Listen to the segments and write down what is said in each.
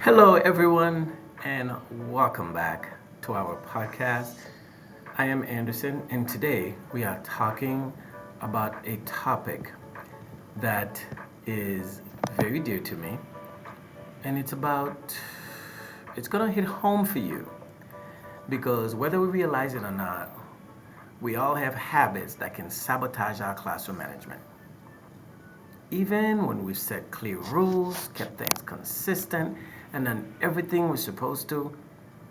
Hello, everyone, and welcome back to our podcast. I am Anderson, and today we are talking about a topic that is very dear to me, and it's gonna hit home for you because whether we realize it or not, we all have habits that can sabotage our classroom management. Even when we've set clear rules, kept things consistent, and done everything we're supposed to,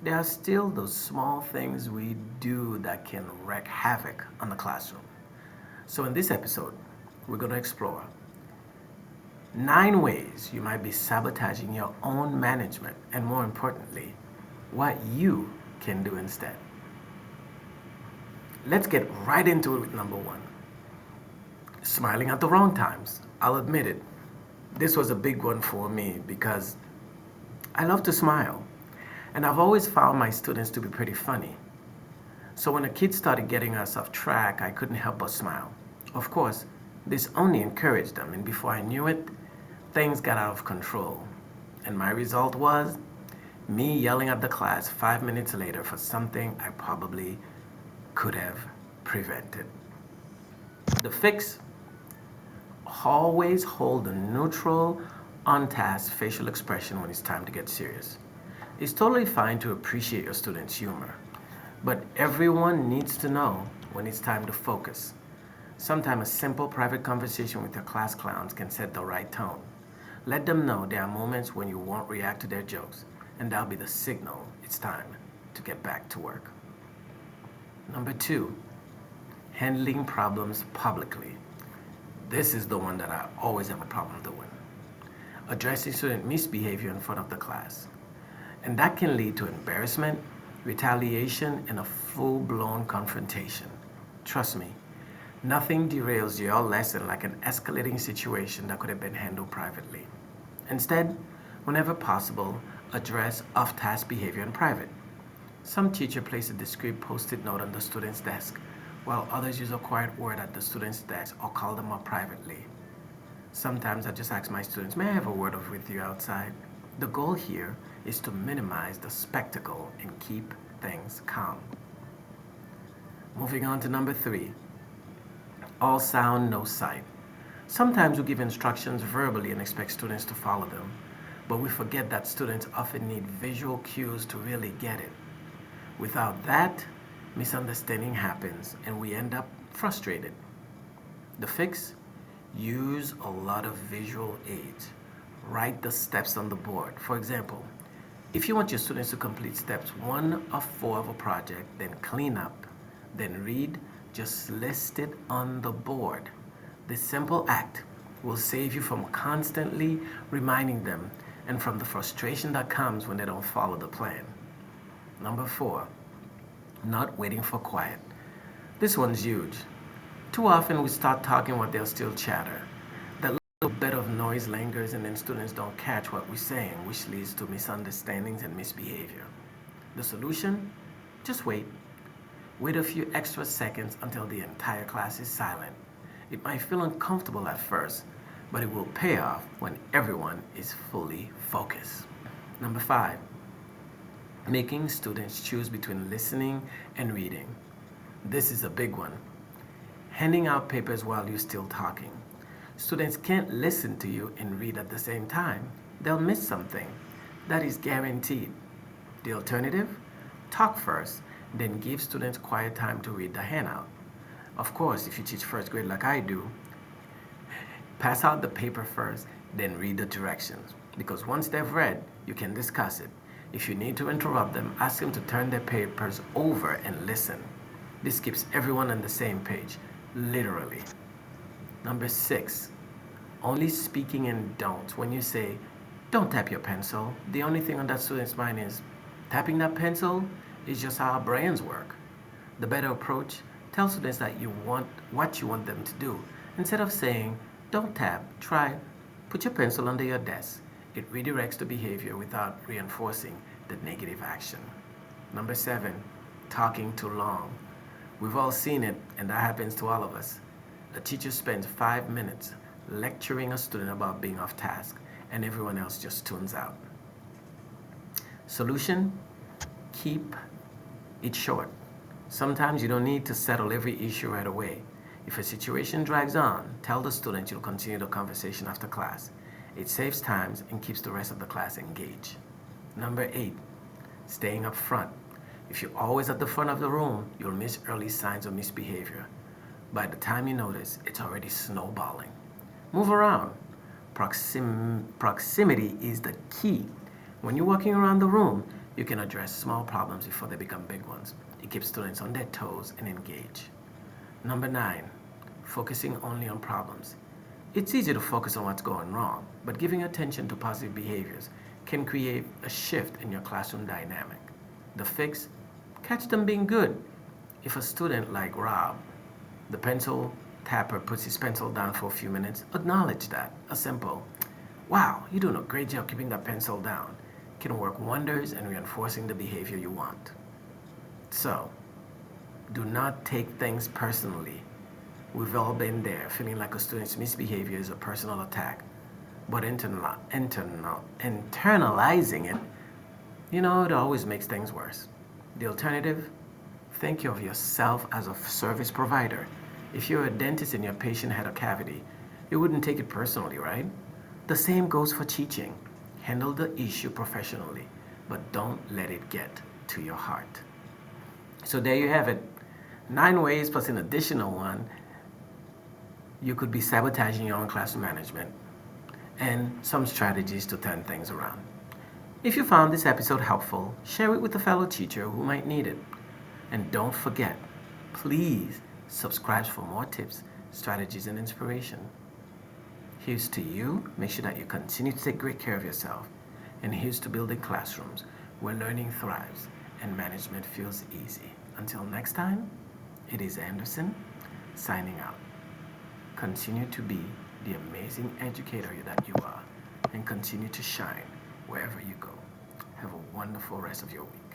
there are still those small things we do that can wreak havoc on the classroom. So, in this episode, we're going to explore 9 ways you might be sabotaging your own management, and more importantly, what you can do instead. Let's get right into it with number one, smiling at the wrong times. I'll admit it. This was a big one for me because I love to smile. And I've always found my students to be pretty funny. So when the kids started getting us off track, I couldn't help but smile. Of course, this only encouraged them, and before I knew it, things got out of control. And my result was me yelling at the class 5 minutes later for something I probably could have prevented. The fix: always hold a neutral, untasked facial expression when it's time to get serious. It's totally fine to appreciate your students' humor, but everyone needs to know when it's time to focus. Sometimes a simple private conversation with your class clowns can set the right tone. Let them know there are moments when you won't react to their jokes, and that'll be the signal it's time to get back to work. Number two, handling problems publicly. This is the one that I always have a problem doing. Addressing student misbehavior in front of the class. And that can lead to embarrassment, retaliation, and a full blown confrontation. Trust me, nothing derails your lesson like an escalating situation that could have been handled privately. Instead, whenever possible, address off task behavior in private. Some teacher place a discreet post-it note on the student's desk, while others use a quiet word at the student's desk or call them up privately. Sometimes I just ask my students, may I have a word with you outside? The goal here is to minimize the spectacle and keep things calm. Moving on to number three, all sound, no sight. Sometimes we give instructions verbally and expect students to follow them, but we forget that students often need visual cues to really get it. Without that, misunderstanding happens and we end up frustrated. The fix: use a lot of visual aids. Write the steps on the board. For example, if you want your students to complete steps 1 of 4 of a project, then clean up, then read, just list it on the board. This simple act will save you from constantly reminding them and from the frustration that comes when they don't follow the plan. Number four, not waiting for quiet. This one's huge. Too often we start talking while they'll still chatter. That little bit of noise lingers and then students don't catch what we're saying, which leads to misunderstandings and misbehavior. The solution? Just wait. Wait a few extra seconds until the entire class is silent. It might feel uncomfortable at first, but it will pay off when everyone is fully focused. Number five, making students choose between listening and reading. This is a big one. Handing out papers while you're still talking. Students can't listen to you and read at the same time. They'll miss something. That is guaranteed. The alternative? Talk first, then give students quiet time to read the handout. Of course, if you teach first grade like I do, pass out the paper first, then read the directions. Because once they've read, you can discuss it. If you need to interrupt them, ask them to turn their papers over and listen. This keeps everyone on the same page, literally. Number six, only speaking in don'ts. When you say, don't tap your pencil, the only thing on that student's mind is, tapping that pencil is just how our brains work. The better approach: tell students that you want what you want them to do. Instead of saying, don't tap, try, put your pencil under your desk. It redirects the behavior without reinforcing the negative action. Number seven, talking too long. We've all seen it, and that happens to all of us. A teacher spends 5 minutes lecturing a student about being off task, and everyone else just tunes out. Solution: keep it short. Sometimes you don't need to settle every issue right away. If a situation drags on, tell the student you'll continue the conversation after class. It saves time and keeps the rest of the class engaged. Number 8, staying up front. If you're always at the front of the room, you'll miss early signs of misbehavior. By the time you notice, it's already snowballing. Move around. Proximity is the key. When you're walking around the room, you can address small problems before they become big ones. It keeps students on their toes and engaged. Number 9, focusing only on problems. It's easy to focus on what's going wrong, but giving attention to positive behaviors can create a shift in your classroom dynamic. The fix: catch them being good. If a student like Rob, the pencil tapper, puts his pencil down for a few minutes, acknowledge that. A simple, "Wow, you're doing a great job keeping that pencil down," can work wonders in reinforcing the behavior you want. So, do not take things personally. We've all been there, feeling like a student's misbehavior is a personal attack. But internalizing it, it always makes things worse. The alternative: think of yourself as a service provider. If you're a dentist and your patient had a cavity, you wouldn't take it personally, right? The same goes for teaching. Handle the issue professionally, but don't let it get to your heart. So there you have it. 9 ways plus an additional one you could be sabotaging your own classroom management, and some strategies to turn things around. If you found this episode helpful, share it with a fellow teacher who might need it. And don't forget, please subscribe for more tips, strategies, and inspiration. Here's to you. Make sure that you continue to take great care of yourself. And here's to building classrooms where learning thrives and management feels easy. Until next time, it is Anderson signing out. Continue to be the amazing educator that you are, and continue to shine wherever you go. Have a wonderful rest of your week.